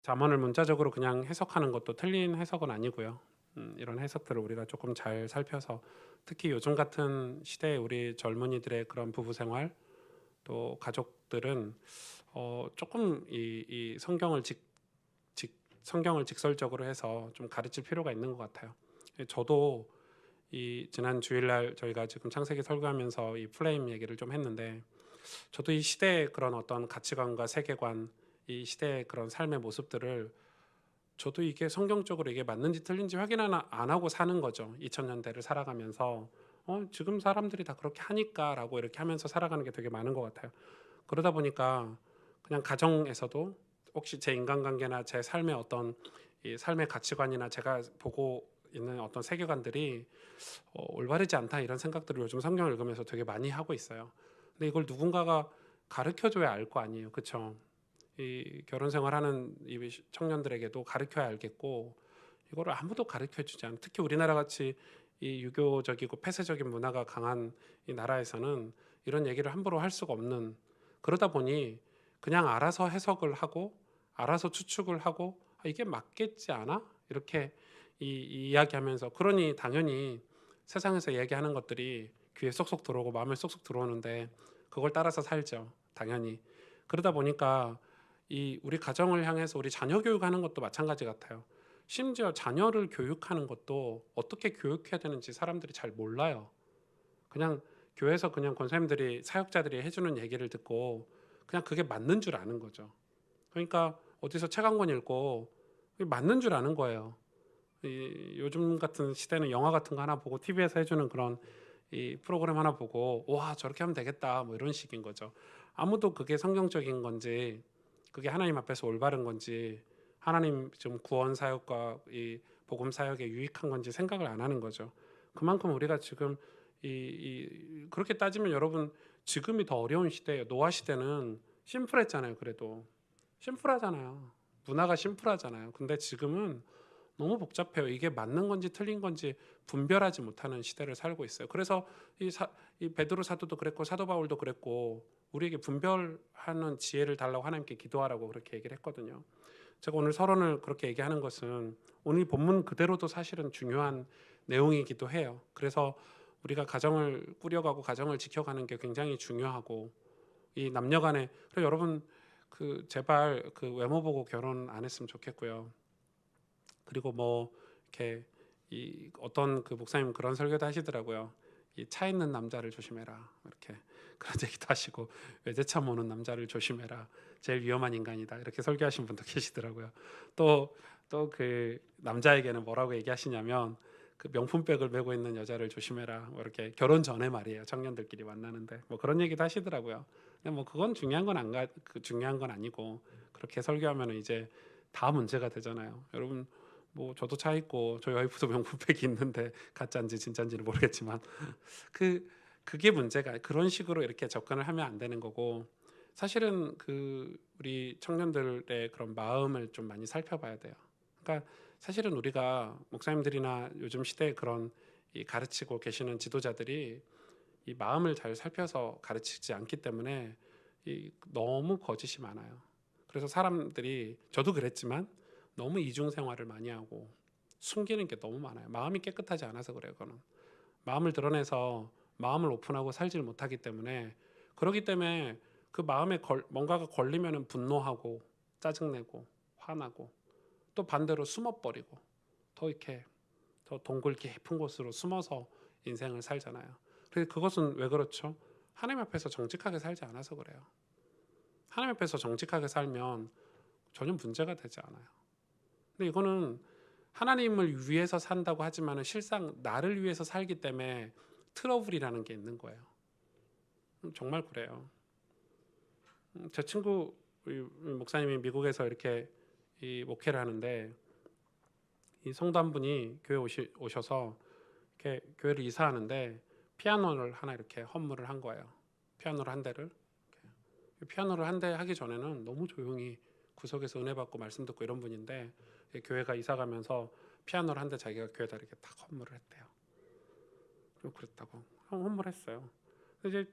잠언을 문자적으로 그냥 해석하는 것도 틀린 해석은 아니고요. 이런 해석들을 우리가 조금 잘 살펴서 특히 요즘 같은 시대에 우리 젊은이들의 그런 부부 생활 또 가족들은 조금 이 성경을 직설적으로 해서 좀 가르칠 필요가 있는 것 같아요. 저도 이 지난 주일날 저희가 지금 창세기 설교하면서 이 플레임 얘기를 좀 했는데, 저도 이 시대의 그런 어떤 가치관과 세계관, 이 시대의 그런 삶의 모습들을 저도 이게 성경적으로 이게 맞는지 틀린지 확인 안 하고 사는 거죠. 2000년대를 살아가면서 지금 사람들이 다 그렇게 하니까라고 이렇게 하면서 살아가는 게 되게 많은 것 같아요. 그러다 보니까 그냥 가정에서도 혹시 제 인간관계나 제 삶의 어떤 이 삶의 가치관이나 제가 보고 있는 어떤 세계관들이 올바르지 않다 이런 생각들을 요즘 성경을 읽으면서 되게 많이 하고 있어요. 근데 이걸 누군가가 가르쳐줘야 알 거 아니에요, 그렇죠? 이 결혼 생활하는 이 청년들에게도 가르쳐야 알겠고, 이거를 아무도 가르쳐주지 않아요. 특히 우리나라 같이 이 유교적이고 폐쇄적인 문화가 강한 이 나라에서는 이런 얘기를 함부로 할 수가 없는, 그러다 보니 그냥 알아서 해석을 하고 알아서 추측을 하고 이게 맞겠지 않아? 이렇게 이 이야기하면서, 그러니 당연히 세상에서 얘기하는 것들이 귀에 쏙쏙 들어오고 마음에 쏙쏙 들어오는데 그걸 따라서 살죠, 당연히. 그러다 보니까 이 우리 가정을 향해서 우리 자녀 교육하는 것도 마찬가지 같아요. 심지어 자녀를 교육하는 것도 어떻게 교육해야 되는지 사람들이 잘 몰라요. 그냥 교회에서 그냥 권사님들이 사역자들이 해주는 얘기를 듣고 그냥 그게 맞는 줄 아는 거죠. 그러니까 어디서 책 한 권 읽고 그게 맞는 줄 아는 거예요. 요즘 같은 시대는 영화 같은 거 하나 보고 TV에서 해주는 그런 이 프로그램 하나 보고 와 저렇게 하면 되겠다 뭐 이런 식인 거죠. 아무도 그게 성경적인 건지 그게 하나님 앞에서 올바른 건지 하나님 좀 구원 사역과 이 복음 사역에 유익한 건지 생각을 안 하는 거죠. 그만큼 우리가 지금 그렇게 따지면 여러분 지금이 더 어려운 시대예요. 노아 시대는 심플했잖아요. 그래도 심플하잖아요. 문화가 심플하잖아요. 근데 지금은 너무 복잡해요. 이게 맞는 건지 틀린 건지 분별하지 못하는 시대를 살고 있어요. 그래서 이 베드로 사도도 그랬고 사도 바울도 그랬고 우리에게 분별하는 지혜를 달라고 하나님께 기도하라고 그렇게 얘기를 했거든요. 제가 오늘 서론을 그렇게 얘기하는 것은 오늘 본문 그대로도 사실은 중요한 내용이기도 해요. 그래서 우리가 가정을 꾸려가고 가정을 지켜가는 게 굉장히 중요하고, 이 남녀간에, 그리고 여러분 그 제발 그 외모 보고 결혼 안 했으면 좋겠고요. 그리고 뭐 이렇게 이 어떤 그 목사님 그런 설교도 하시더라고요. 이 차 있는 남자를 조심해라 이렇게 그런 얘기도 하시고, 외제차 모는 남자를 조심해라, 제일 위험한 인간이다 이렇게 설교하신 분도 계시더라고요. 또 그 남자에게는 뭐라고 얘기하시냐면 그 명품백을 메고 있는 여자를 조심해라 뭐 이렇게, 결혼 전에 말이에요. 청년들끼리 만나는데 뭐 그런 얘기도 하시더라고요. 근데 뭐 그건 중요한 건 아니고, 그렇게 설교하면 이제 다 문제가 되잖아요. 여러분 뭐 저도 차 있고 저희 와이프도 명품백이 있는데 가짜인지 진짜인지는 모르겠지만 그 그게 문제가, 그런 식으로 이렇게 접근을 하면 안 되는 거고, 사실은 그 우리 청년들의 그런 마음을 좀 많이 살펴봐야 돼요. 그러니까 사실은 우리가 목사님들이나 요즘 시대에 그런 이 가르치고 계시는 지도자들이 이 마음을 잘 살펴서 가르치지 않기 때문에 이 너무 거짓이 많아요. 그래서 사람들이, 저도 그랬지만 너무 이중 생활을 많이 하고 숨기는 게 너무 많아요. 마음이 깨끗하지 않아서 그래요. 그거는 마음을 드러내서 마음을 오픈하고 살질 못하기 때문에, 그러기 때문에 그 마음에 뭔가가 걸리면은 분노하고 짜증내고 화나고, 또 반대로 숨어버리고 더 이렇게 더 동굴 깊은 곳으로 숨어서 인생을 살잖아요. 그것은 왜 그렇죠? 하나님 앞에서 정직하게 살지 않아서 그래요. 하나님 앞에서 정직하게 살면 전혀 문제가 되지 않아요. 근데 이거는 하나님을 위해서 산다고 하지만 실상 나를 위해서 살기 때문에 트러블이라는 게 있는 거예요. 정말 그래요. 제 친구 목사님이 미국에서 이렇게 이 목회를 하는데, 이 성도 한 분이 교회 오셔서 이렇게 교회를 이사하는데 피아노를 하나 이렇게 헌물을 한 거예요. 피아노를 한 대를. 피아노를 한 대 하기 전에는 너무 조용히 구석에서 은혜 받고 말씀 듣고 이런 분인데, 교회가 이사 가면서 피아노를 한 대 자기가 교회에다 이렇게 딱 헌물을 했대요. 좀 그랬다고 헌물했어요. 이제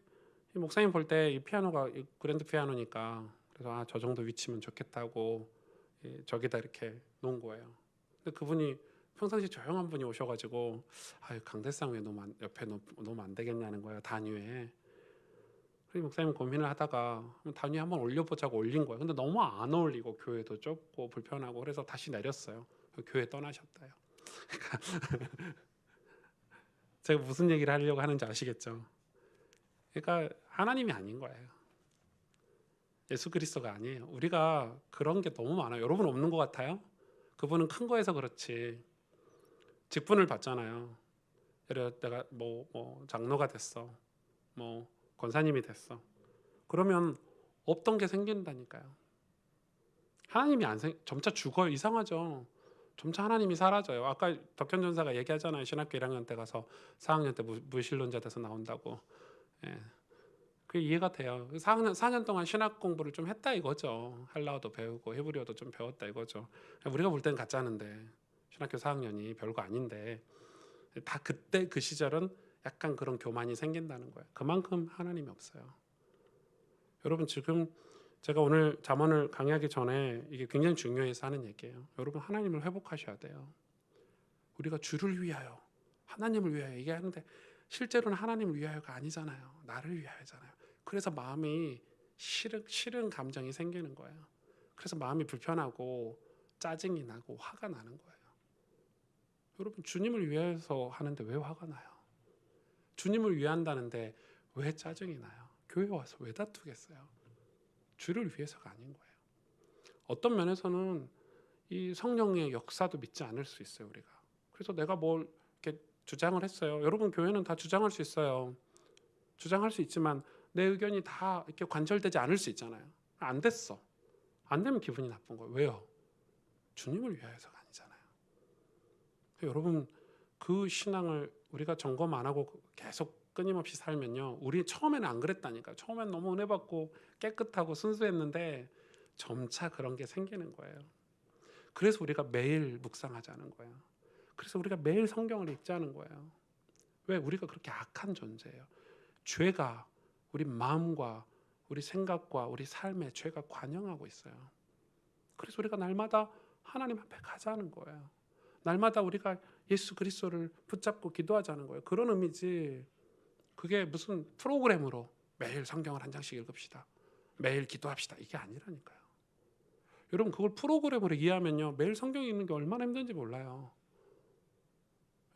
이 목사님 볼 때 이 피아노가 그랜드 피아노니까, 그래서 저 정도 위치면 좋겠다고 저기다 이렇게 놓은 거예요. 근데 그분이 평상시 조용한 분이 오셔가지고 아유 강대상 왜 옆에 놓으면 안 되겠냐는 거예요. 단위에. 그래서 목사님 고민을 하다가 단위 한번 올려보자고 올린 거예요. 근데 너무 안 어울리고 교회도 좁고 불편하고 그래서 다시 내렸어요. 교회 떠나셨다요. 제가 무슨 얘기를 하려고 하는지 아시겠죠? 그러니까 하나님이 아닌 거예요. 예수 그리스도가 아니에요. 우리가 그런 게 너무 많아요. 여러분 없는 것 같아요? 그분은 큰 거에서 그렇지. 직분을 받잖아요. 내가 뭐 장로가 됐어. 뭐 권사님이 됐어. 그러면 없던 게 생긴다니까요. 하나님이 점차 죽어요. 이상하죠. 점차 하나님이 사라져요. 아까 덕현 전사가 얘기하잖아요. 신학교 1학년 때 가서 4학년 때 무신론자 돼서 나온다고. 예. 그게 이해가 돼요. 4년 동안 신학 공부를 좀 했다 이거죠. 헬라어도 배우고 히브리어도 좀 배웠다 이거죠. 우리가 볼 때는 가짜는데 신학교 4학년이 별거 아닌데 다 그때 그 시절은 약간 그런 교만이 생긴다는 거예요. 그만큼 하나님이 없어요. 여러분 지금 제가 오늘 잠언을 강의하기 전에 이게 굉장히 중요해서 하는 얘기예요. 여러분 하나님을 회복하셔야 돼요. 우리가 주를 위하여 하나님을 위하여 얘기하는데 실제로는 하나님을 위하여가 아니잖아요. 나를 위하여잖아요. 그래서 마음이 싫은 감정이 생기는 거예요. 그래서 마음이 불편하고 짜증이 나고 화가 나는 거예요. 여러분 주님을 위해서 하는데 왜 화가 나요? 주님을 위한다는데 왜 짜증이 나요? 교회 와서 왜 다투겠어요? 주를 위해서가 아닌 거예요. 어떤 면에서는 이 성령의 역사도 믿지 않을 수 있어요, 우리가. 그래서 내가 뭘 이렇게 주장을 했어요. 여러분 교회는 다 주장할 수 있어요. 주장할 수 있지만 내 의견이 다 이렇게 관철되지 않을 수 있잖아요. 안 됐어. 안 되면 기분이 나쁜 거예요. 왜요? 주님을 위하여서가 아니잖아요. 여러분 그 신앙을 우리가 점검 안 하고 계속 끊임없이 살면요. 우리 처음에는 안 그랬다니까요. 처음엔 너무 은혜 받고 깨끗하고 순수했는데 점차 그런 게 생기는 거예요. 그래서 우리가 매일 묵상하자는 거예요. 그래서 우리가 매일 성경을 읽자는 거예요. 왜? 우리가 그렇게 악한 존재예요. 죄가 우리 마음과 우리 생각과 우리 삶에 죄가 관영하고 있어요. 그래서 우리가 날마다 하나님 앞에 가자는 거예요. 날마다 우리가 예수 그리스도를 붙잡고 기도하자는 거예요. 그런 의미지. 그게 무슨 프로그램으로 매일 성경을 한 장씩 읽읍시다. 매일 기도합시다. 이게 아니라니까요. 여러분 그걸 프로그램으로 이해하면요. 매일 성경 읽는 게 얼마나 힘든지 몰라요.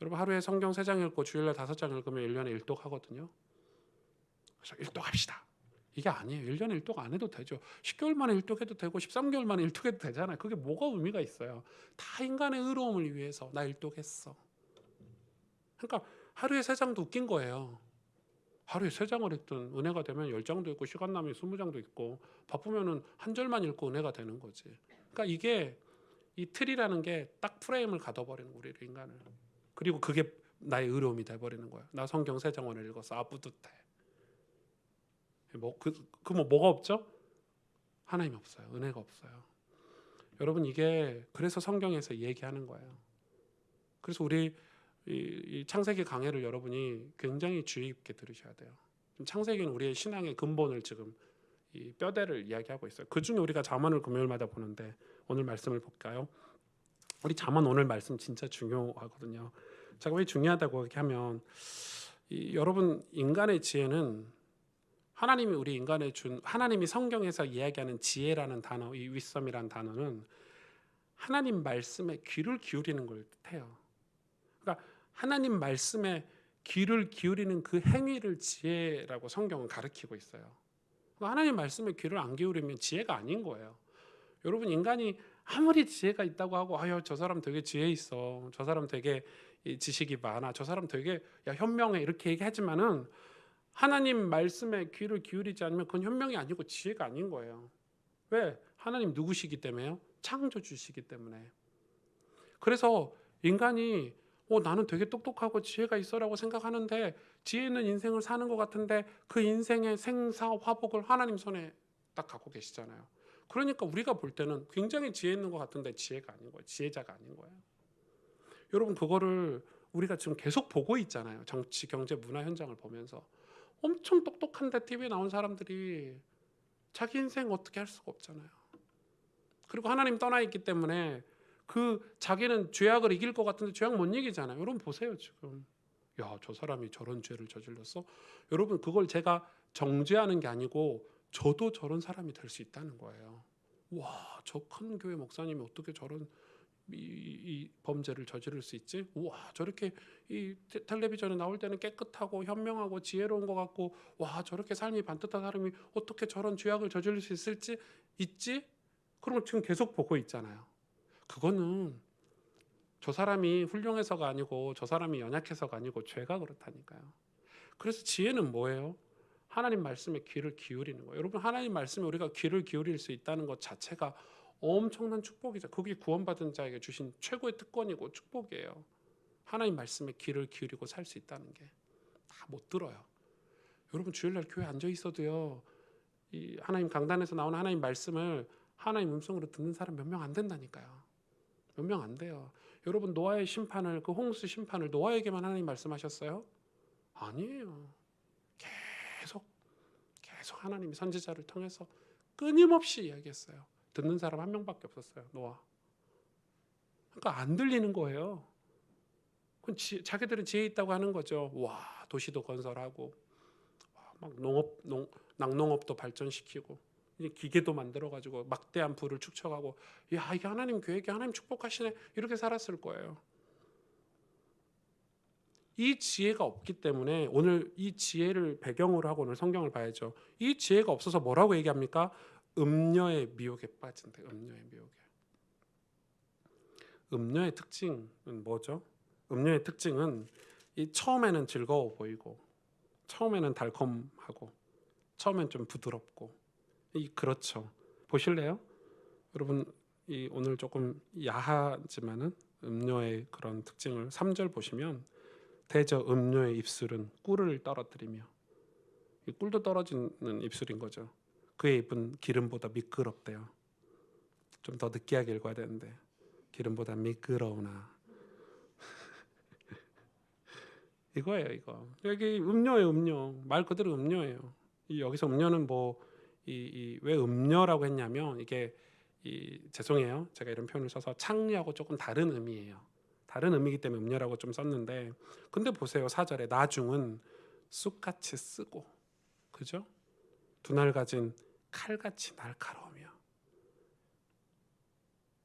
여러분 하루에 성경 3장 읽고 주일날 5장 읽으면 1년에 1독 하거든요. 그래서 1독 합시다. 이게 아니에요. 1년에 1독 안 해도 되죠. 10개월 만에 1독 해도 되고 13개월 만에 1독 해도 되잖아요. 그게 뭐가 의미가 있어요. 다 인간의 의로움을 위해서 나 1독 했어. 그러니까 하루에 3장도 웃긴 거예요. 하루에 3장을 했든 은혜가 되면 10장도 있고 시간 나면 20장도 있고 바쁘면은 한 절만 읽고 은혜가 되는 거지. 그러니까 이게 이 틀이라는 게 딱 프레임을 가둬버리는 우리 인간을. 그리고 그게 나의 의로움이 돼버리는 거예요. 나 성경 3장을 읽었어. 아 뿌듯해. 뭐가 없죠? 하나님이 없어요. 은혜가 없어요. 여러분 이게 그래서 성경에서 얘기하는 거예요. 그래서 우리 이 창세기 강해를 여러분이 굉장히 주의 깊게 들으셔야 돼요. 창세기는 우리의 신앙의 근본을 지금 이 뼈대를 이야기하고 있어요. 그 중에 우리가 잠언을 금요일마다 보는데 오늘 말씀을 볼까요? 우리 잠언 오늘 말씀 진짜 중요하거든요. 제가 왜 중요하다고 이렇게 하면 여러분 인간의 지혜는 하나님이 우리 인간에 준 하나님이 성경에서 이야기하는 지혜라는 단어, 이 윗섬이라는 단어는 하나님 말씀에 귀를 기울이는 걸 뜻해요. 그러니까 하나님 말씀에 귀를 기울이는 그 행위를 지혜라고 성경은 가르치고 있어요. 하나님 말씀에 귀를 안 기울이면 지혜가 아닌 거예요. 여러분 인간이 아무리 지혜가 있다고 하고 아유 저 사람 되게 지혜 있어. 저 사람 되게 지식이 많아. 저 사람 되게 현명해. 이렇게 얘기하지만은 하나님 말씀에 귀를 기울이지 않으면 그건 현명이 아니고 지혜가 아닌 거예요. 왜? 하나님 누구시기 때문에요? 창조주시기 때문에. 그래서 인간이 나는 되게 똑똑하고 지혜가 있어라고 생각하는데 지혜 있는 인생을 사는 것 같은데 그 인생의 생사 화복을 하나님 손에 딱 갖고 계시잖아요. 그러니까 우리가 볼 때는 굉장히 지혜 있는 것 같은데 지혜가 아닌 거예요. 지혜자가 아닌 거예요. 여러분 그거를 우리가 지금 계속 보고 있잖아요. 정치, 경제, 문화 현장을 보면서 엄청 똑똑한데 TV에 나온 사람들이 자기 인생 어떻게 할 수가 없잖아요. 그리고 하나님 떠나 있기 때문에 그 자기는 죄악을 이길 것 같은데 죄악 못 이기잖아요. 여러분 보세요 지금. 야, 저 사람이 저런 죄를 저질렀어? 여러분 그걸 제가 정죄하는 게 아니고 저도 저런 사람이 될 수 있다는 거예요. 와, 저 큰 교회 목사님이 어떻게 저런 이 범죄를 저지를 수 있지? 와, 저렇게 이 텔레비전에 나올 때는 깨끗하고 현명하고 지혜로운 것 같고, 와, 저렇게 삶이 반듯한 사람이 어떻게 저런 죄악을 저지를 수 있지? 그러면 지금 계속 보고 있잖아요. 그거는 저 사람이 훌륭해서가 아니고 저 사람이 연약해서가 아니고 죄가 그렇다니까요. 그래서 지혜는 뭐예요? 하나님 말씀에 귀를 기울이는 거예요. 여러분, 하나님 말씀에 우리가 귀를 기울일 수 있다는 것 자체가 엄청난 축복이죠. 그게 구원받은 자에게 주신 최고의 특권이고 축복이에요. 하나님 말씀에 귀를 기울이고 살 수 있다는 게 다 못 들어요. 여러분, 주일날 교회 앉아 있어도요, 이 하나님 강단에서 나오는 하나님 말씀을 하나님 음성으로 듣는 사람 몇 명 안 된다니까요. 몇 명 안 돼요. 여러분, 노아의 심판을, 그 홍수 심판을 노아에게만 하나님 말씀하셨어요? 아니에요. 계속 하나님이 선지자를 통해서 끊임없이 이야기했어요. 듣는 사람 한 명밖에 없었어요. 노아. 그러니까 안 들리는 거예요. 자기들은 지혜 있다고 하는 거죠. 와, 도시도 건설하고, 막 낙농업도 발전시키고, 이제 기계도 만들어가지고 막대한 부를 축적하고, 야, 이게 하나님 계획이 하나님 축복하시네, 이렇게 살았을 거예요. 이 지혜가 없기 때문에 오늘 이 지혜를 배경으로 하고 오늘 성경을 봐야죠. 이 지혜가 없어서 뭐라고 얘기합니까? 음녀의 미혹에 빠진대. 음녀의 미혹에. 음녀의 특징은 뭐죠? 음료의 특징은 이 처음에는 즐거워 보이고, 처음에는 달콤하고, 처음엔 좀 부드럽고, 그렇죠. 보실래요? 여러분, 이 오늘 조금 야하지만은 음료의 그런 특징을 3절 보시면, 대저 음료의 입술은 꿀을 떨어뜨리며, 이 꿀도 떨어지는 입술인 거죠. 그의 입은 기름보다 미끄럽대요. 좀 더 느끼하게 읽어야 되는데, 기름보다 미끄러우나. 이거예요, 이거. 여기 음료예요, 음료. 말 그대로 음료예요. 여기서 음료는 왜 음료라고 했냐면, 이게 죄송해요, 제가 이런 표현을 써서 창리하고 조금 다른 의미예요. 다른 의미이기 때문에 음료라고 좀 썼는데, 근데 보세요, 4절에 나중은 쑥같이 쓰고, 그죠? 두날 가진 칼같이 날카로우며,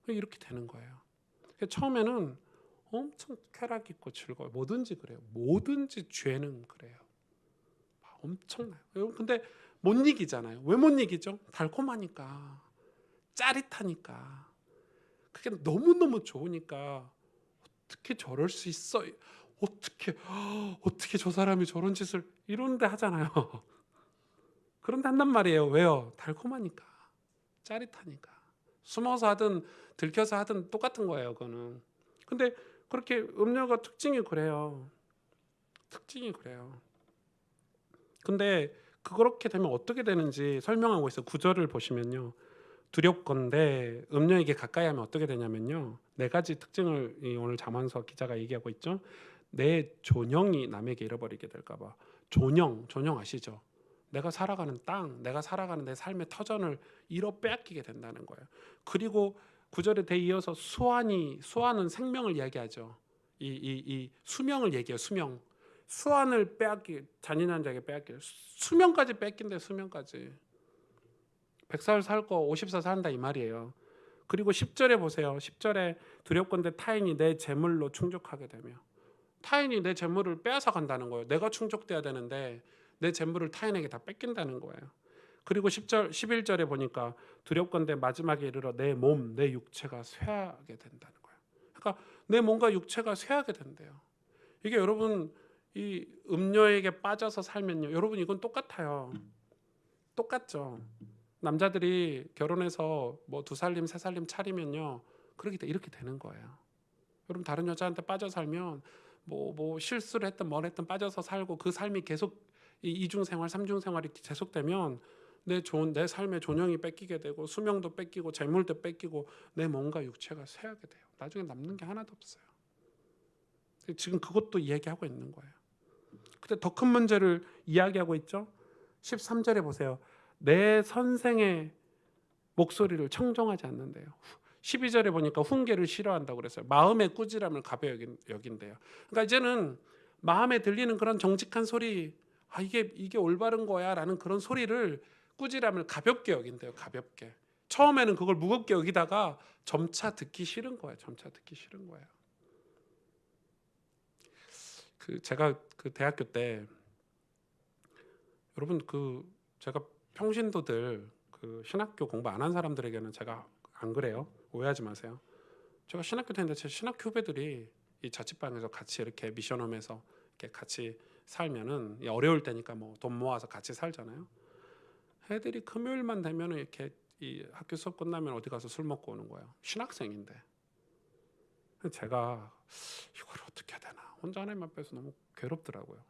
이렇게 되는 거예요. 처음에는 엄청 쾌락 있고 즐거워요. 뭐든지 그래요. 뭐든지 죄는 그래요. 엄청나요. 근데 못 이기잖아요. 왜 못 이기죠? 달콤하니까, 짜릿하니까, 그게 너무너무 좋으니까. 어떻게 저럴 수 있어? 어떻게 저 사람이 저런 짓을 이런데 하잖아요. 그런데 한단 말이에요. 왜요? 달콤하니까, 짜릿하니까. 숨어서 하든 들켜서 하든 똑같은 거예요, 그거는. 근데 그렇게 음료가 특징이 그래요. 특징이 그래요. 근데 그렇게 되면 어떻게 되는지 설명하고 있어요. 9절을 보시면요. 두렵건대 음료에게 가까이 하면 어떻게 되냐면요. 4가지 특징을 오늘 잠언서 기자가 얘기하고 있죠. 내 존영이 남에게 잃어버리게 될까 봐. 존영 아시죠? 내가 살아가는 땅, 내가 살아가는 내 삶의 터전을 빼앗기게 된다는 거예요. 그리고 9절에 대이어서 수완은 생명을 이야기하죠. 이 수명을 얘기해요. 수완을 잔인한 자에게 빼앗기, 수명까지 뺏긴대. 수명까지 100살 살 거 50살 산다 이 말이에요. 그리고 10절에 보세요. 10절에 두렵건대 타인이 내 재물로 충족하게 되며, 타인이 내 재물을 빼앗아 간다는 거예요. 내가 충족돼야 되는데 내 재물을 타인에게 다 뺏긴다는 거예요. 그리고 11절에 보니까 두렵건대 마지막에 이르러 내 몸, 내 육체가 쇠하게 된다는 거예요. 그러니까 내 몸과 육체가 쇠하게 된대요. 이게 여러분, 이 음료에게 빠져서 살면요, 여러분 이건 똑같아요. 똑같죠. 남자들이 결혼해서 2살림 3살림 차리면요, 이렇게 되는 거예요. 여러분, 다른 여자한테 빠져 살면 실수를 했든 뭘 했든 빠져서 살고, 그 삶이 계속 이중생활 3중생활이 계속되면 내 삶의 존영이 뺏기게 되고, 수명도 뺏기고, 재물도 뺏기고, 내 몸과 육체가 쇠하게 돼요. 나중에 남는 게 하나도 없어요. 지금 그것도 이야기하고 있는 거예요. 근데 더 큰 문제를 이야기하고 있죠. 13절에 보세요. 내 선생의 목소리를 청정하지 않는데요. 12절에 보니까 훈계를 싫어한다고 그랬어요. 마음의 꾸지람을 가벼이 여긴대요. 그러니까 이제는 마음에 들리는 그런 정직한 소리, 이게 올바른 거야라는 그런 소리를, 꾸지람을 가볍게 여긴대요. 가볍게. 처음에는 그걸 무겁게 여기다가 점차 듣기 싫은 거예요. 점차 듣기 싫은 거예요. 제가 대학교 때, 여러분 제가 평신도들, 신학교 공부 안 한 사람들에게는 제가 안 그래요. 오해하지 마세요. 제가 신학교 다니는데 제 신학교 후배들이 이 자취방에서 같이 이렇게 미션홈에서 이렇게 같이 살면은, 어려울 때니까 뭐 돈 모아서 같이 살잖아요. 애들이 금요일만 되면은 이렇게 이 학교 수업 끝나면 어디 가서 술 먹고 오는 거예요. 신학생인데. 제가 이걸 어떻게 해야 되나, 혼자 하나님만 빼서 너무 괴롭더라고요.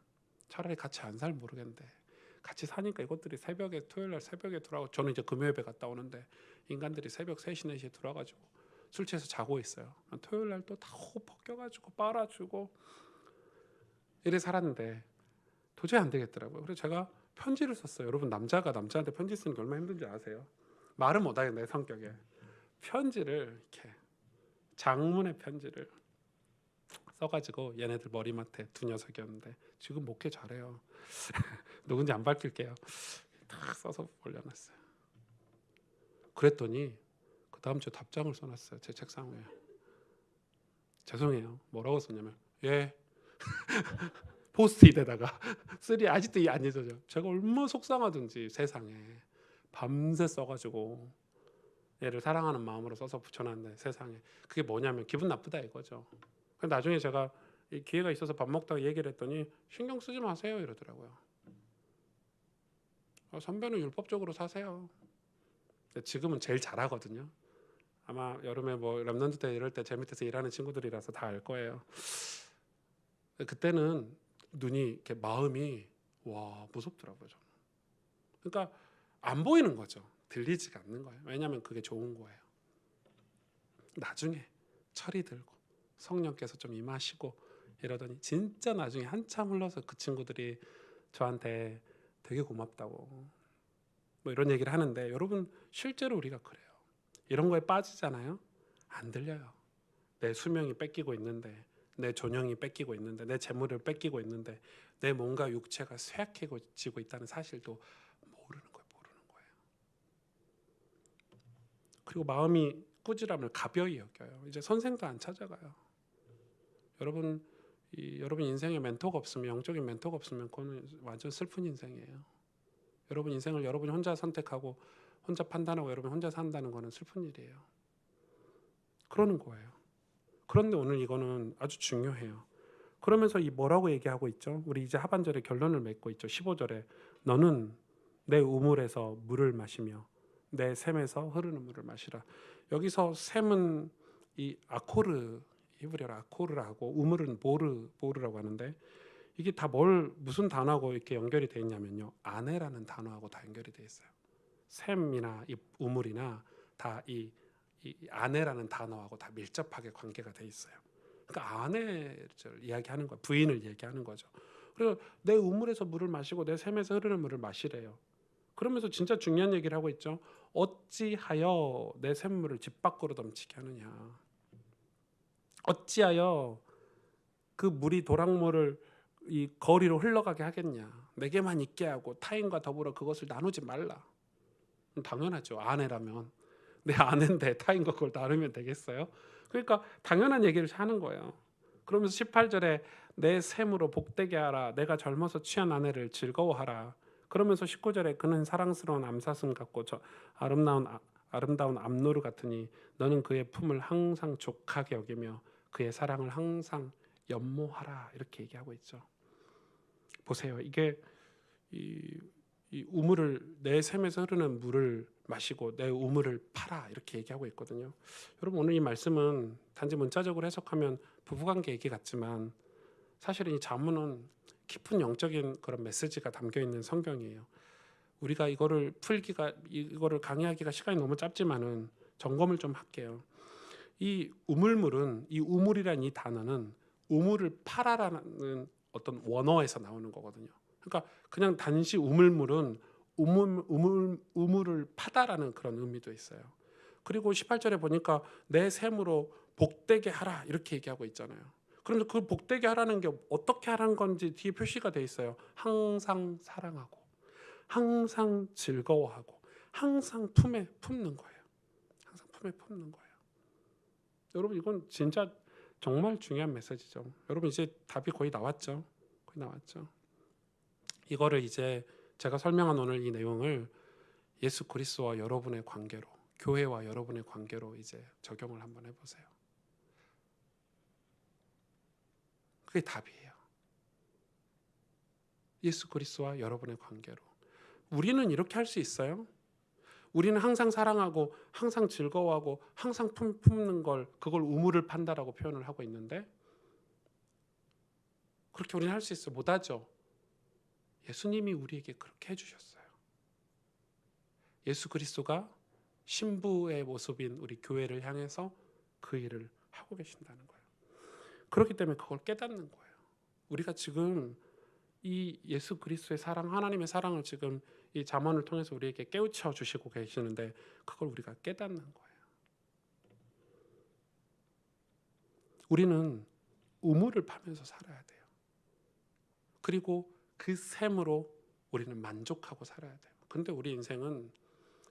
차라리 같이 안 살면 모르겠는데 같이 사니까 이것들이 새벽에, 토요일날 새벽에 들어가고, 저는 이제 금요일에 갔다 오는데 인간들이 새벽 3시 4시에 들어와가지고 술 취해서 자고 있어요. 토요일날 또 다 호 벗겨가지고 빨아주고 이래 살았는데 도저히 안 되겠더라고요. 그래서 제가 편지를 썼어요. 여러분, 남자가 남자한테 편지 쓰는 게 얼마나 힘든지 아세요? 말은 못하겠네, 성격에. 편지를 이렇게, 장문의 편지를 써가지고 얘네들 머리맡에 두 녀석이었는데 지금 목회 잘해요. 누군지 안 밝힐게요. 딱 써서 올려놨어요. 그랬더니 그 다음 주 답장을 써놨어요. 제 책상 위에. 죄송해요. 뭐라고 썼냐면, 예. 포스트잇에다가 쓰리 아직도 안 잊어져. 제가 얼마나 속상하든지 세상에 밤새 써가지고 얘를 사랑하는 마음으로 써서 붙여놨는데, 세상에 그게 뭐냐면 기분 나쁘다 이거죠. 나중에 제가 이 기회가 있어서 밥 먹다가 얘기를 했더니 신경 쓰지 마세요 이러더라고요. 선배는 율법적으로 사세요. 지금은 제일 잘하거든요. 아마 여름에 뭐 랩런트 때 이럴 때 제 밑에서 일하는 친구들이라서 다 알 거예요. 그때는 눈이 이렇게, 마음이 무섭더라고요. 저는. 그러니까 안 보이는 거죠. 들리지가 않는 거예요. 왜냐하면 그게 좋은 거예요. 나중에 철이 들고 성령께서 좀 임하시고 이러더니 진짜 나중에 한참 흘러서 그 친구들이 저한테 되게 고맙다고 뭐 이런 얘기를 하는데, 여러분 실제로 우리가 그래요. 이런 거에 빠지잖아요. 안 들려요. 내 수명이 뺏기고 있는데, 내 존영이 뺏기고 있는데, 내 재물을 뺏기고 있는데, 내 몸과 육체가 쇠약해지고 있다는 사실도 모르는 거예요. 그리고 마음이 꾸지람을 가벼이 여겨요. 이제 선생도 안 찾아가요. 여러분 인생에 멘토가 없으면, 영적인 멘토가 없으면 그거는 완전 슬픈 인생이에요. 여러분 인생을 여러분이 혼자 선택하고 혼자 판단하고 여러분이 혼자 산다는 거는 슬픈 일이에요. 그러는 거예요. 그런데 오늘 이거는 아주 중요해요. 그러면서 이 뭐라고 얘기하고 있죠? 우리 이제 하반절에 결론을 맺고 있죠. 15절에 너는 내 우물에서 물을 마시며 내 샘에서 흐르는 물을 마시라. 여기서 샘은 이 아코르, 히브리어로 아코르라고, 우물은 보르라고 하는데, 이게 다 무슨 단어하고 이렇게 연결이 되어 있냐면요, 아내라는 단어하고 다 연결이 되어 있어요. 샘이나 이 우물이나 다 이 아내라는 단어하고 다 밀접하게 관계가 돼 있어요. 그러니까 아내를 이야기하는 거예요. 부인을 얘기하는 거죠. 그래서 내 우물에서 물을 마시고 내 샘에서 흐르는 물을 마시래요. 그러면서 진짜 중요한 얘기를 하고 있죠. 어찌하여 내 샘물을 집 밖으로 넘치게 하느냐. 어찌하여 그 물이 도랑물을 이 거리로 흘러가게 하겠냐. 내게만 있게 하고 타인과 더불어 그것을 나누지 말라. 당연하죠. 아내라면. 내 아내인데 타인과 그걸 나누면 되겠어요? 그러니까 당연한 얘기를 하는 거예요. 그러면서 18절에 내 샘으로 복되게 하라. 내가 젊어서 취한 아내를 즐거워하라. 그러면서 19절에 그는 사랑스러운 암사슴 같고 저 아름다운 암노루 같으니 너는 그의 품을 항상 족하게 여기며 그의 사랑을 항상 연모하라. 이렇게 얘기하고 있죠. 보세요. 이게 이 우물을, 내 샘에서 흐르는 물을 마시고 내 우물을 팔아, 이렇게 얘기하고 있거든요. 여러분 오늘 이 말씀은 단지 문자적으로 해석하면 부부관계 얘기 같지만, 사실은 이 자문은 깊은 영적인 그런 메시지가 담겨 있는 성경이에요. 우리가 이거를 강의하기가 시간이 너무 짧지만은 점검을 좀 할게요. 이 우물물은, 이 우물이란 이 단어는 우물을 팔아라는 어떤 원어에서 나오는 거거든요. 그러니까 그냥 단지 우물물은 우물을 파다라는 그런 의미도 있어요. 그리고 18절에 보니까 내 셈으로 복되게 하라 이렇게 얘기하고 있잖아요. 그런데 그 복되게 하라는 게 어떻게 하라는 건지 뒤에 표시가 돼 있어요. 항상 사랑하고, 항상 즐거워하고, 항상 품에 품는 거예요. 항상 품에 품는 거예요. 여러분 이건 진짜 정말 중요한 메시지죠. 여러분 이제 답이 거의 나왔죠. 거의 나왔죠. 이거를 이제 제가 설명한 오늘 이 내용을 예수 그리스도와 여러분의 관계로, 교회와 여러분의 관계로 이제 적용을 한번 해보세요. 그게 답이에요. 예수 그리스도와 여러분의 관계로. 우리는 이렇게 할 수 있어요? 우리는 항상 사랑하고 항상 즐거워하고 항상 품는 걸, 그걸 우물을 판다라고 표현을 하고 있는데 그렇게 우리는 할 수 있어요? 못하죠. 예수님이 우리에게 그렇게 해주셨어요. 예수 그리스도가 신부의 모습인 우리 교회를 향해서 그 일을 하고 계신다는 거예요. 그렇기 때문에 그걸 깨닫는 거예요. 우리가 지금 이 예수 그리스도의 사랑, 하나님의 사랑을 지금 이 잠언을 통해서 우리에게 깨우쳐 주시고 계시는데 그걸 우리가 깨닫는 거예요. 우리는 우물을 파면서 살아야 돼요. 그리고 그 셈으로 우리는 만족하고 살아야 돼요. 근데 우리 인생은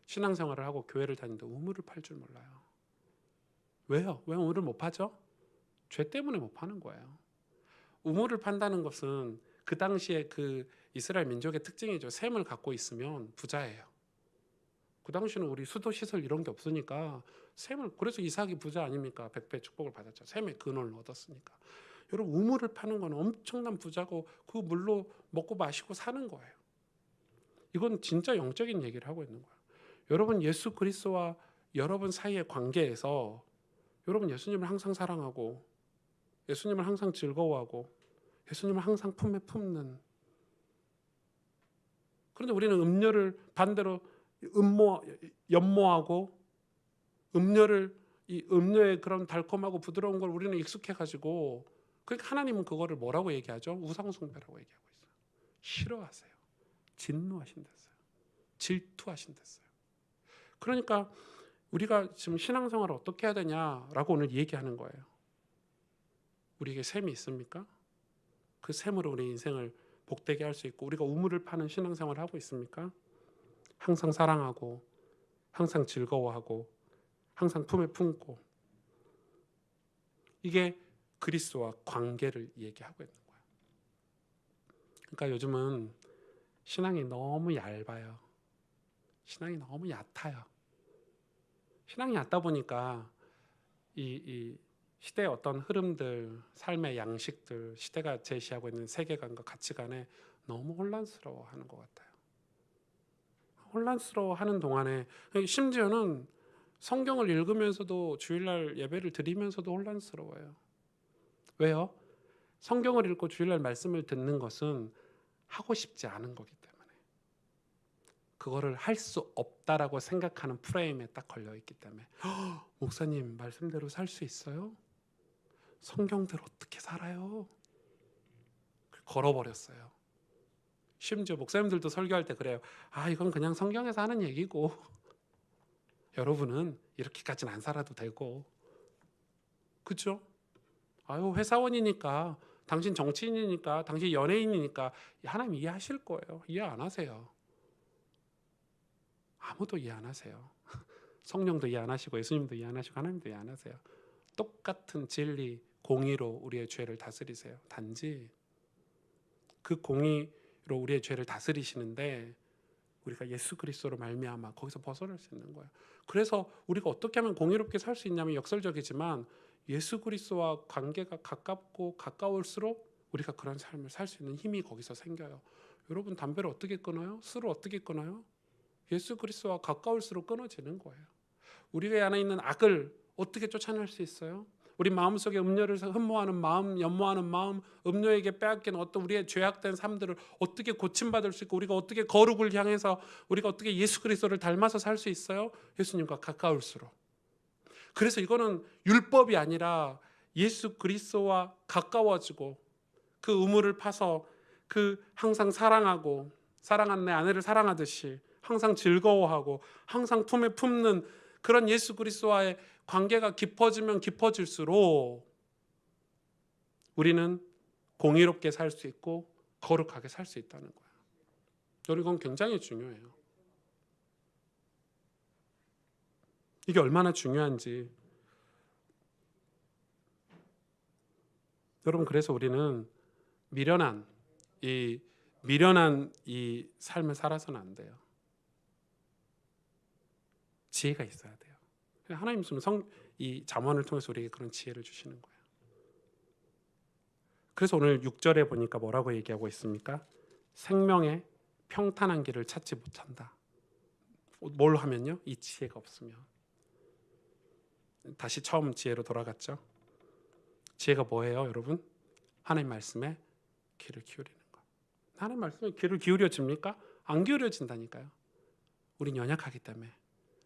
신앙생활을 하고 교회를 다니는데 우물을 팔 줄 몰라요. 왜요? 왜 우물을 못 파죠? 죄 때문에 못 파는 거예요. 우물을 판다는 것은 그 당시에 그 이스라엘 민족의 특징이죠. 셈을 갖고 있으면 부자예요. 그 당시는 우리 수도 시설 이런 게 없으니까 셈을, 그래서 이삭이 부자 아닙니까? 100배 축복을 받았죠. 셈의 근원을 얻었으니까. 여러분 우물을 파는 건 엄청난 부자고 그 물로 먹고 마시고 사는 거예요. 이건 진짜 영적인 얘기를 하고 있는 거예요. 여러분 예수 그리스도와 여러분 사이의 관계에서 여러분 예수님을 항상 사랑하고 예수님을 항상 즐거워하고 예수님을 항상 품에 품는, 그런데 우리는 음료를 반대로 연모하고 이 음료의 그런 달콤하고 부드러운 걸 우리는 익숙해가지고, 그러니까 하나님은 그거를 뭐라고 얘기하죠? 우상숭배라고 얘기하고 있어요. 싫어하세요. 진노하신댔어요. 질투하신댔어요. 그러니까 우리가 지금 신앙생활을 어떻게 해야 되냐라고 오늘 얘기하는 거예요. 우리에게 셈이 있습니까? 그 셈으로 우리 인생을 복되게 할 수 있고 우리가 우물을 파는 신앙생활을 하고 있습니까? 항상 사랑하고 항상 즐거워하고 항상 품에 품고, 이게 그리스도와 관계를 얘기하고 있는 거예요. 그러니까 요즘은 신앙이 너무 얇아요. 신앙이 너무 얕아요. 신앙이 얕다 보니까 이 시대의 어떤 흐름들, 삶의 양식들, 시대가 제시하고 있는 세계관과 가치관에 너무 혼란스러워하는 것 같아요. 혼란스러워하는 동안에 심지어는 성경을 읽으면서도 주일날 예배를 드리면서도 혼란스러워요. 왜요? 성경을 읽고 주일날 말씀을 듣는 것은 하고 싶지 않은 거기 때문에, 그거를 할 수 없다라고 생각하는 프레임에 딱 걸려있기 때문에 목사님 말씀대로 살 수 있어요? 성경대로 어떻게 살아요? 걸어버렸어요. 심지어 목사님들도 설교할 때 그래요. 이건 그냥 성경에서 하는 얘기고 여러분은 이렇게까지는 안 살아도 되고. 그렇죠? 회사원이니까, 당신 정치인이니까, 당신 연예인이니까 하나님 이해하실 거예요. 이해 안 하세요. 아무도 이해 안 하세요. 성령도 이해 안 하시고 예수님도 이해 안 하시고 하나님도 이해 안 하세요. 똑같은 진리, 공의로 우리의 죄를 다스리세요. 단지 그 공의로 우리의 죄를 다스리시는데 우리가 예수 그리스도로 말미암아 거기서 벗어날 수 있는 거예요. 그래서 우리가 어떻게 하면 공의롭게 살 수 있냐면 역설적이지만 예수 그리스도와 관계가 가깝고 가까울수록 우리가 그런 삶을 살 수 있는 힘이 거기서 생겨요. 여러분 담배를 어떻게 끊어요? 술을 어떻게 끊어요? 예수 그리스도와 가까울수록 끊어지는 거예요. 우리 안에 있는 악을 어떻게 쫓아낼 수 있어요? 우리 마음속에 음료를 흠모하는 마음, 연모하는 마음, 음료에게 빼앗긴 어떤 우리의 죄악된 삶들을 어떻게 고침받을 수 있고 우리가 어떻게 거룩을 향해서 우리가 어떻게 예수 그리스도를 닮아서 살 수 있어요? 예수님과 가까울수록. 그래서 이거는 율법이 아니라 예수 그리스도와 가까워지고 그 우물을 파서 그 항상 사랑하고 사랑하는 내 아내를 사랑하듯이 항상 즐거워하고 항상 품에 품는 그런 예수 그리스도와의 관계가 깊어지면 깊어질수록 우리는 공의롭게 살 수 있고 거룩하게 살 수 있다는 거예요. 여러분, 이건 굉장히 중요해요. 이게 얼마나 중요한지. 여러분, 그래서 우리는 미련한 이 삶을 살아서는 안 돼요. 지혜가 있어야 돼요. 하나님 이 잠언을 통해서 우리에게 그런 지혜를 주시는 거예요. 그래서 오늘 6절에 보니까 뭐라고 얘기하고 있습니까? 생명의 평탄한 길을 찾지 못한다. 뭘 하면요? 이 지혜가 없으면. 다시 처음 지혜로 돌아갔죠. 지혜가 뭐예요, 여러분? 하나님 말씀에 귀를 기울이는 것. 하나님 말씀에 귀를 기울여집니까? 안 기울여진다니까요. 우린 연약하기 때문에.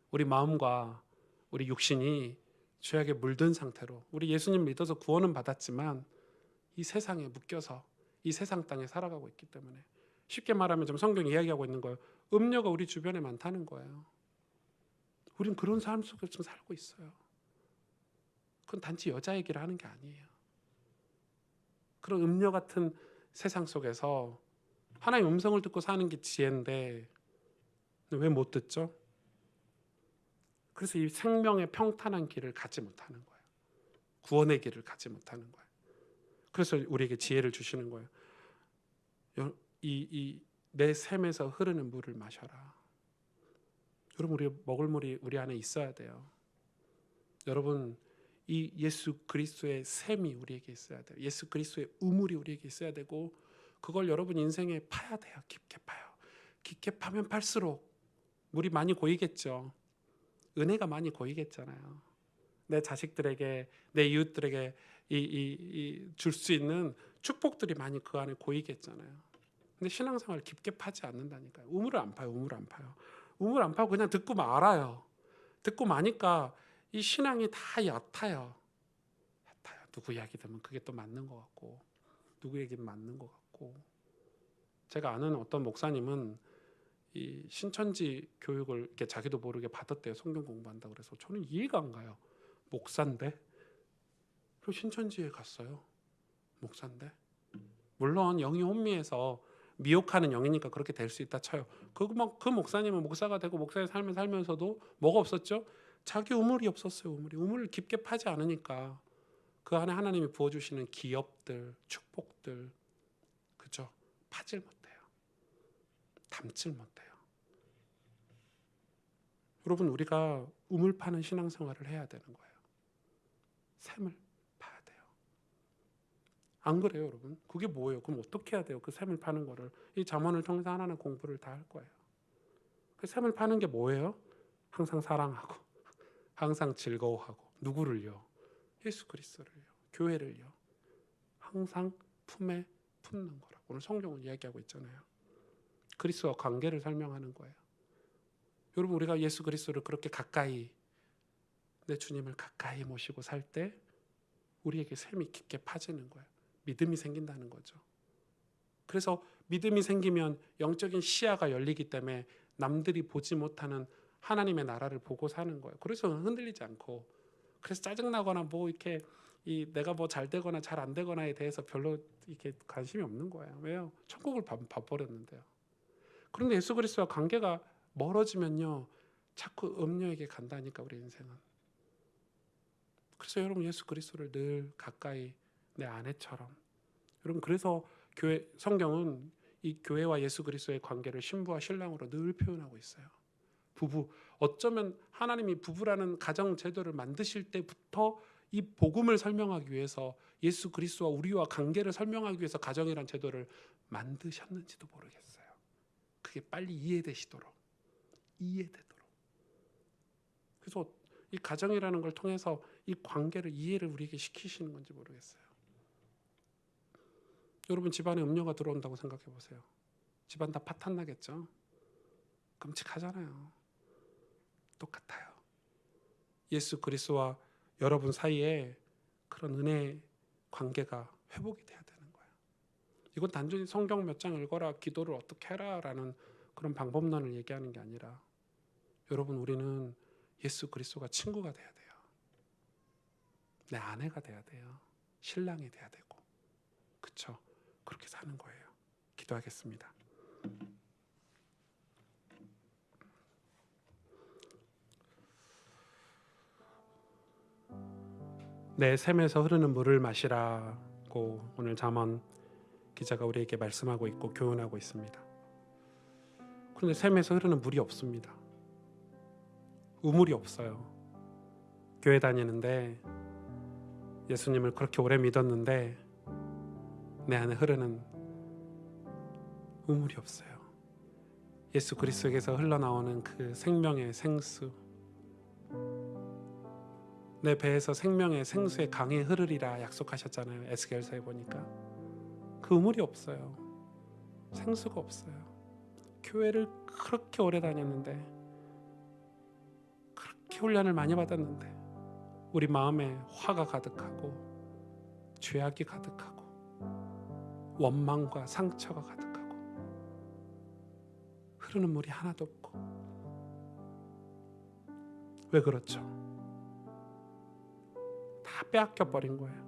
우리 마음과 우리 육신이 죄악에 물든 상태로 우리 예수님 믿어서 구원은 받았지만 이 세상에 묶여서 이 세상 땅에 살아가고 있기 때문에, 쉽게 말하면 좀 성경이 이야기하고 있는 거예요. 음녀가 우리 주변에 많다는 거예요. 우린 그런 삶 속에 좀 살고 있어요. 그건 단지 여자 얘기를 하는 게 아니에요. 그런 음녀 같은 세상 속에서 하나님의 음성을 듣고 사는 게 지혜인데 왜 못 듣죠? 그래서 이 생명의 평탄한 길을 갖지 못하는 거예요. 구원의 길을 갖지 못하는 거예요. 그래서 우리에게 지혜를 주시는 거예요. 내 샘에서 흐르는 물을 마셔라. 여러분, 우리 먹을 물이 우리 안에 있어야 돼요. 여러분, 이 예수 그리스도의 샘이 우리에게 있어야 돼요. 예수 그리스도의 우물이 우리에게 있어야 되고, 그걸 여러분 인생에 파야 돼요. 깊게 파요. 깊게 파면 팔수록 물이 많이 고이겠죠. 은혜가 많이 고이겠잖아요. 내 자식들에게, 내 이웃들에게 줄 수 있는 축복들이 많이 그 안에 고이겠잖아요. 근데 신앙생활 깊게 파지 않는다니까요. 우물을 안 파요. 우물 안 파고 그냥 듣고 말아요. 듣고 마니까 이 신앙이 다 얕아요. 누구 이야기 들으면 그게 또 맞는 것 같고, 누구 얘기는 맞는 것 같고. 제가 아는 어떤 목사님은 이 신천지 교육을 이렇게 자기도 모르게 받았대요. 성경 공부한다 그래서. 저는 이해가 안 가요. 목사인데? 그리고 신천지에 갔어요. 목사인데? 물론 영이 혼미해서 미혹하는 영이니까 그렇게 될 수 있다 쳐요. 그 목사님은 목사가 되고 목사의 삶을 살면서도 뭐가 없었죠? 자기 우물이 없었어요. 우물을 깊게 파지 않으니까 그 안에 하나님이 부어주시는 기업들, 축복들, 그죠? 파질 못해요. 담질 못해요. 여러분, 우리가 우물 파는 신앙생활을 해야 되는 거예요. 샘을 파야 돼요. 안 그래요, 여러분? 그게 뭐예요? 그럼 어떻게 해야 돼요? 그 샘을 파는 거를. 이 잠언을 통해서 하나는 공부를 다 할 거예요. 그 샘을 파는 게 뭐예요? 항상 사랑하고, 항상 즐거워하고, 누구를요? 예수 그리스도를요, 교회를요. 항상 품에 품는 거라고 오늘 성경은 이야기하고 있잖아요. 그리스도와 관계를 설명하는 거예요. 여러분, 우리가 예수 그리스도를 그렇게 가까이, 내 주님을 가까이 모시고 살 때 우리에게 샘이 깊게 파지는 거예요. 믿음이 생긴다는 거죠. 그래서 믿음이 생기면 영적인 시야가 열리기 때문에 남들이 보지 못하는 하나님의 나라를 보고 사는 거예요. 그래서 흔들리지 않고, 그래서 짜증나거나 뭐 이렇게 내가 뭐 잘 되거나 잘 안 되거나에 대해서 별로 이렇게 관심이 없는 거예요. 왜요? 천국을 봐버렸는데요. 그런데 예수 그리스도와 관계가 멀어지면요, 자꾸 음녀에게 간다니까, 우리 인생은. 그래서 여러분, 예수 그리스도를 늘 가까이 내 아내처럼. 여러분, 그래서 성경은 이 교회와 예수 그리스도의 관계를 신부와 신랑으로 늘 표현하고 있어요. 부부, 어쩌면 하나님이 부부라는 가정 제도를 만드실 때부터 이 복음을 설명하기 위해서, 예수 그리스도와 우리와 관계를 설명하기 위해서 가정이란 제도를 만드셨는지도 모르겠어요. 그게 빨리 이해되도록. 그래서 이 가정이라는 걸 통해서 이 관계를 이해를 우리에게 시키시는 건지 모르겠어요. 여러분, 집안에 음료가 들어온다고 생각해 보세요. 집안 다 파탄 나겠죠? 끔찍하잖아요. 똑같아요. 예수 그리스도와 여러분 사이에 그런 은혜 관계가 회복이 돼야 되는 거예요. 이건 단순히 성경 몇 장 읽어라, 기도를 어떻게 해라 라는 그런 방법론을 얘기하는 게 아니라, 여러분, 우리는 예수 그리스도가 친구가 돼야 돼요. 내 아내가 돼야 돼요. 신랑이 돼야 되고. 그쵸? 그렇게 사는 거예요. 기도하겠습니다. 내 샘에서 흐르는 물을 마시라고 오늘 잠언 기자가 우리에게 말씀하고 있고 교훈하고 있습니다. 그런데 샘에서 흐르는 물이 없습니다. 우물이 없어요. 교회 다니는데, 예수님을 그렇게 오래 믿었는데 내 안에 흐르는 우물이 없어요. 예수 그리스도에게서 흘러나오는 그 생명의 생수, 내 배에서 생명의 생수의 강이 흐르리라 약속하셨잖아요. 에스겔서에 보니까 그 우물이 없어요. 생수가 없어요. 교회를 그렇게 오래 다녔는데, 그렇게 훈련을 많이 받았는데, 우리 마음에 화가 가득하고 죄악이 가득하고 원망과 상처가 가득하고 흐르는 물이 하나도 없고. 왜 그렇죠? 다 빼앗겨 버린 거예요.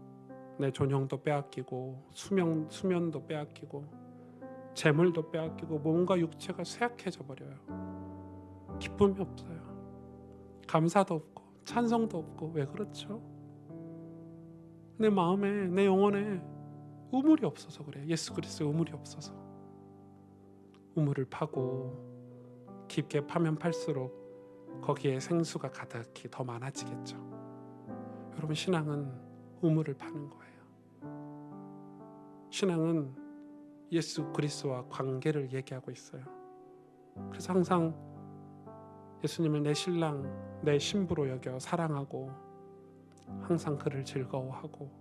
내 존형도 빼앗기고 수면도 빼앗기고 재물도 빼앗기고 몸과 육체가 쇠약해져 버려요. 기쁨이 없어요. 감사도 없고 찬송도 없고. 왜 그렇죠? 내 마음에, 내 영혼에 우물이 없어서 그래요. 예수 그리스도의 우물이 없어서. 우물을 파고 깊게 파면 팔수록 거기에 생수가 가득히 더 많아지겠죠. 여러분, 신앙은 우물을 파는 거예요. 신앙은 예수 그리스도와 관계를 얘기하고 있어요. 그래서 항상 예수님을 내 신랑, 내 신부로 여겨 사랑하고, 항상 그를 즐거워하고,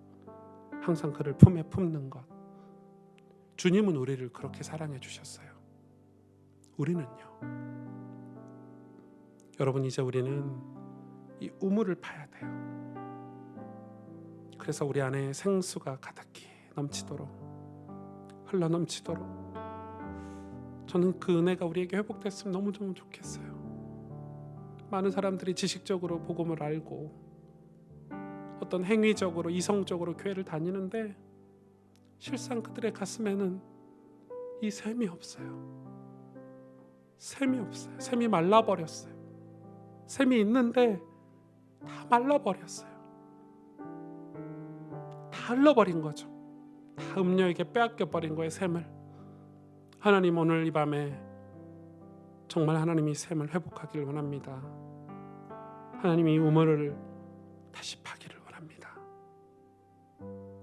항상 그를 품에 품는 것. 주님은 우리를 그렇게 사랑해 주셨어요. 우리는요. 여러분, 이제 우리는 이 우물을 파야 돼요. 그래서 우리 안에 생수가 가득히 넘치도록, 흘러 넘치도록, 저는 그 은혜가 우리에게 회복됐으면 너무 좋겠어요. 많은 사람들이 지식적으로 복음을 알고 어떤 행위적으로 이성적으로 교회를 다니는데, 실상 그들의 가슴에는 이 샘이 없어요. 샘이 없어요. 샘이 말라버렸어요. 샘이 있는데 다 말라버렸어요. 다 흘러버린 거죠. 다 음료에게 빼앗겨버린 거예요, 샘을. 하나님, 오늘 이 밤에 정말 하나님이 샘을 회복하기를 원합니다. 하나님이 우물을 다시 파기를 원합니다.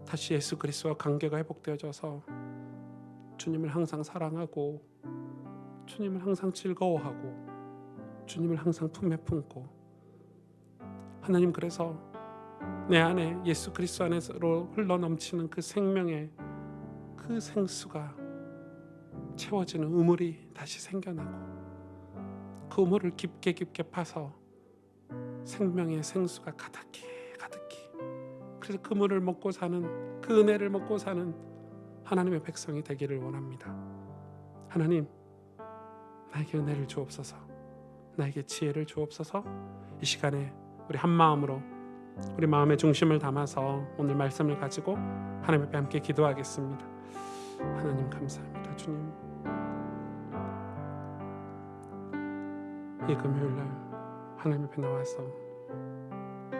다시 예수 그리스도와 관계가 회복되어져서 주님을 항상 사랑하고, 주님을 항상 즐거워하고, 주님을 항상 품에 품고, 하나님, 그래서 내 안에 예수 그리스도 안에로 흘러넘치는 그 생명의 그 생수가 채워지는 우물이 다시 생겨나고, 그 우물을 깊게 파서 생명의 생수가 가득히, 그래서 그 물을 먹고 사는, 그 은혜를 먹고 사는 하나님의 백성이 되기를 원합니다. 하나님, 나에게 은혜를 주옵소서. 나에게 지혜를 주옵소서. 이 시간에 우리 한 마음으로, 우리 마음의 중심을 담아서 오늘 말씀을 가지고 하나님 앞에 함께 기도하겠습니다. 하나님, 감사합니다. 주님, 이 금요일날 하나님 앞에 나와서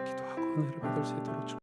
기도하고 은혜를 받을 수 있도록